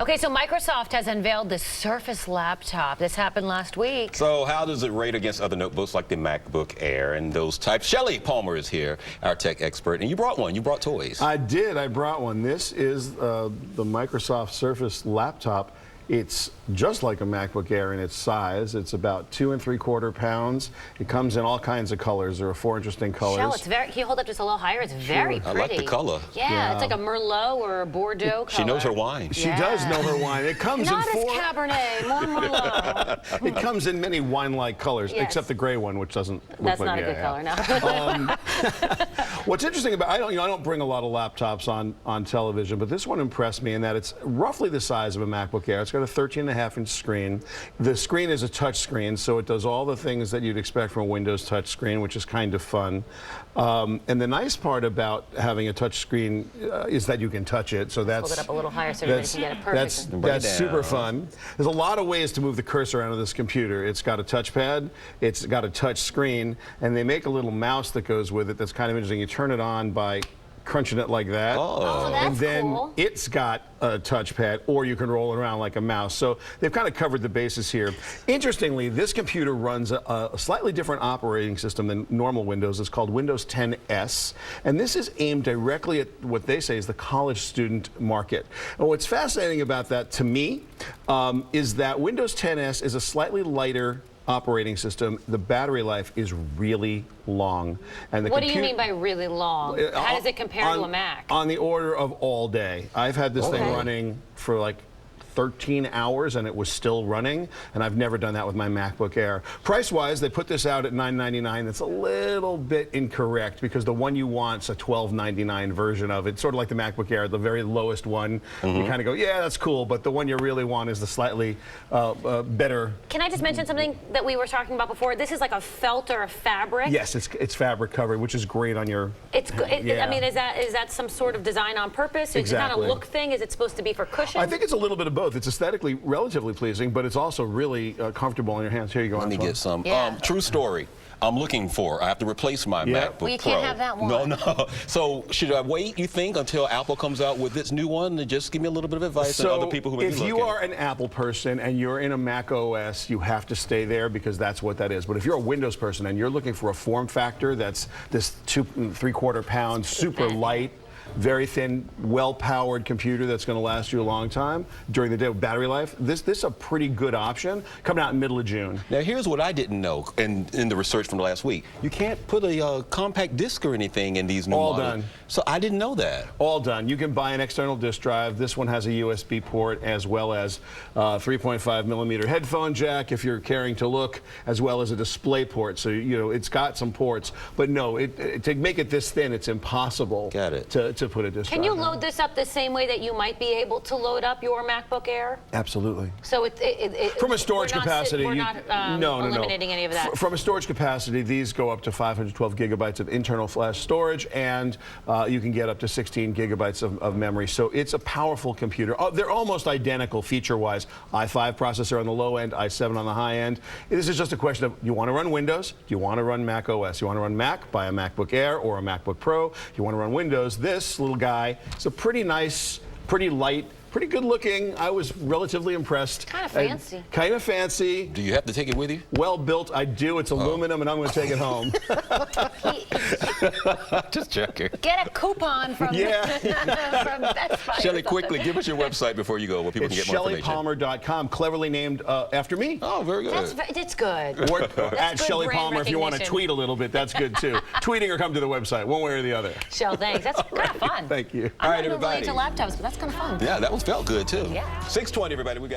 Okay, so Microsoft has unveiled the Surface laptop. This happened last week. So how does it rate against other notebooks like the MacBook Air and those types? Shelly Palmer is here, our tech expert, and you brought one. You brought toys. I did. I brought one. This is the Microsoft Surface laptop. It's just like a MacBook Air in its size. It's about 2 3/4 pounds. It comes in all kinds of colors. There are 4 interesting colors. Shell, it's very, can you hold up just a little higher? It's very pretty. I like the color. Yeah, it's like a Merlot or a Bordeaux color. She knows her wine. She does know her wine. It comes Not in 4. as Cabernet, more Merlot. It comes in many wine-like colors, except the gray one, which doesn't look That's like not a good color, no. What's interesting about I don't bring a lot of laptops on television, but this one impressed me in that it's roughly the size of a MacBook Air. It's got a 13.5-inch screen. The screen is a touch screen, so it does all the things that you'd expect from a Windows touch screen, which is kind of fun. And the nice part about having a touch screen is that you can touch it. So that's hold it up a little higher so everybody can get it perfect. That's super fun. There's a lot of ways to move the cursor onto this computer. It's got a touchpad, it's got a touch screen, and they make a little mouse that goes with it that's kind of interesting. You turn it on by crunching it like that. Oh, that's and then cool. It's got a touchpad, or you can roll it around like a mouse. So they've kind of covered the bases here. Interestingly, this computer runs a slightly different operating system than normal Windows. It's called Windows 10S, and this is aimed directly at what they say is the college student market. And what's fascinating about that to me is that Windows 10S is a slightly lighter operating system. The battery life is really long. And what do you mean by really long? How does it compare to a Mac? On the order of all day. I've had this thing running for like 13 hours and it was still running, and I've never done that with my MacBook Air. Price-wise, they put this out at $999. That's a little bit incorrect because the one you want's a $12.99 version of it. Sort of like the MacBook Air, the very lowest one. You kind of go, yeah, that's cool, but the one you really want is the slightly better. Can I just mention something that we were talking about before? This is like a felt or a fabric? Yes, it's fabric covered, which is great on your... I mean, is that some sort of design on purpose? Is it kind of look thing? Is it supposed to be for cushion? I think it's a little bit of both. It's aesthetically relatively pleasing, but it's also really comfortable in your hands. Here you go. Let me get some. Yeah. True story. I have to replace my MacBook Pro. Well, you can't have that one. No. So should I wait, you think, until Apple comes out with its new one? And just give me a little bit of advice on other people who may be looking. If you are an Apple person and you're in a Mac OS, you have to stay there because that's what that is. But if you're a Windows person and you're looking for a form factor that's this 2 3/4 pound, super light, very thin, well-powered computer that's going to last you a long time during the day with battery life, this is a pretty good option coming out in the middle of June. Now, here's what I didn't know in the research from last week. You can't put a compact disc or anything in these new models. All done. So I didn't know that. All done. You can buy an external disk drive. This one has a USB port as well as 3.5mm headphone jack if you're caring to look, as well as a display port. So, you know, it's got some ports. But no, to make it this thin, it's impossible to put a disk drive. Can you load this up the same way that you might be able to load up your MacBook Air? Absolutely. So from a storage capacity, we're not eliminating any of that. From a storage capacity, these go up to 512 gigabytes of internal flash storage, and you can get up to 16 gigabytes of memory. So it's a powerful computer. They're almost identical feature-wise. i5 processor on the low end, i7 on the high end. This is just a question of, you want to run Windows? Do you want to run Mac OS? You want to run Mac? Buy a MacBook Air or a MacBook Pro. You want to run Windows? This little guy, it's a pretty nice, pretty light, pretty good looking. I was relatively impressed. Kind of fancy. Kind of fancy. Do you have to take it with you? Well built. I do. It's aluminum, and I'm going to take it home. Just checking. Get a coupon from, from Best Buy. Shelly, quickly, give us your website before you go where people can get more information. ShellyPalmer.com, cleverly named after me. Oh, very good. It's good. Or at Shelly Palmer if you want to tweet a little bit. That's good, too. Tweeting or come to the website, one way or the other. Shell, thanks. That's kind of fun. Thank you. I'm not really into laptops, but that's kind of fun. Yeah, that one felt good, too. Yeah. 6:20, everybody. We got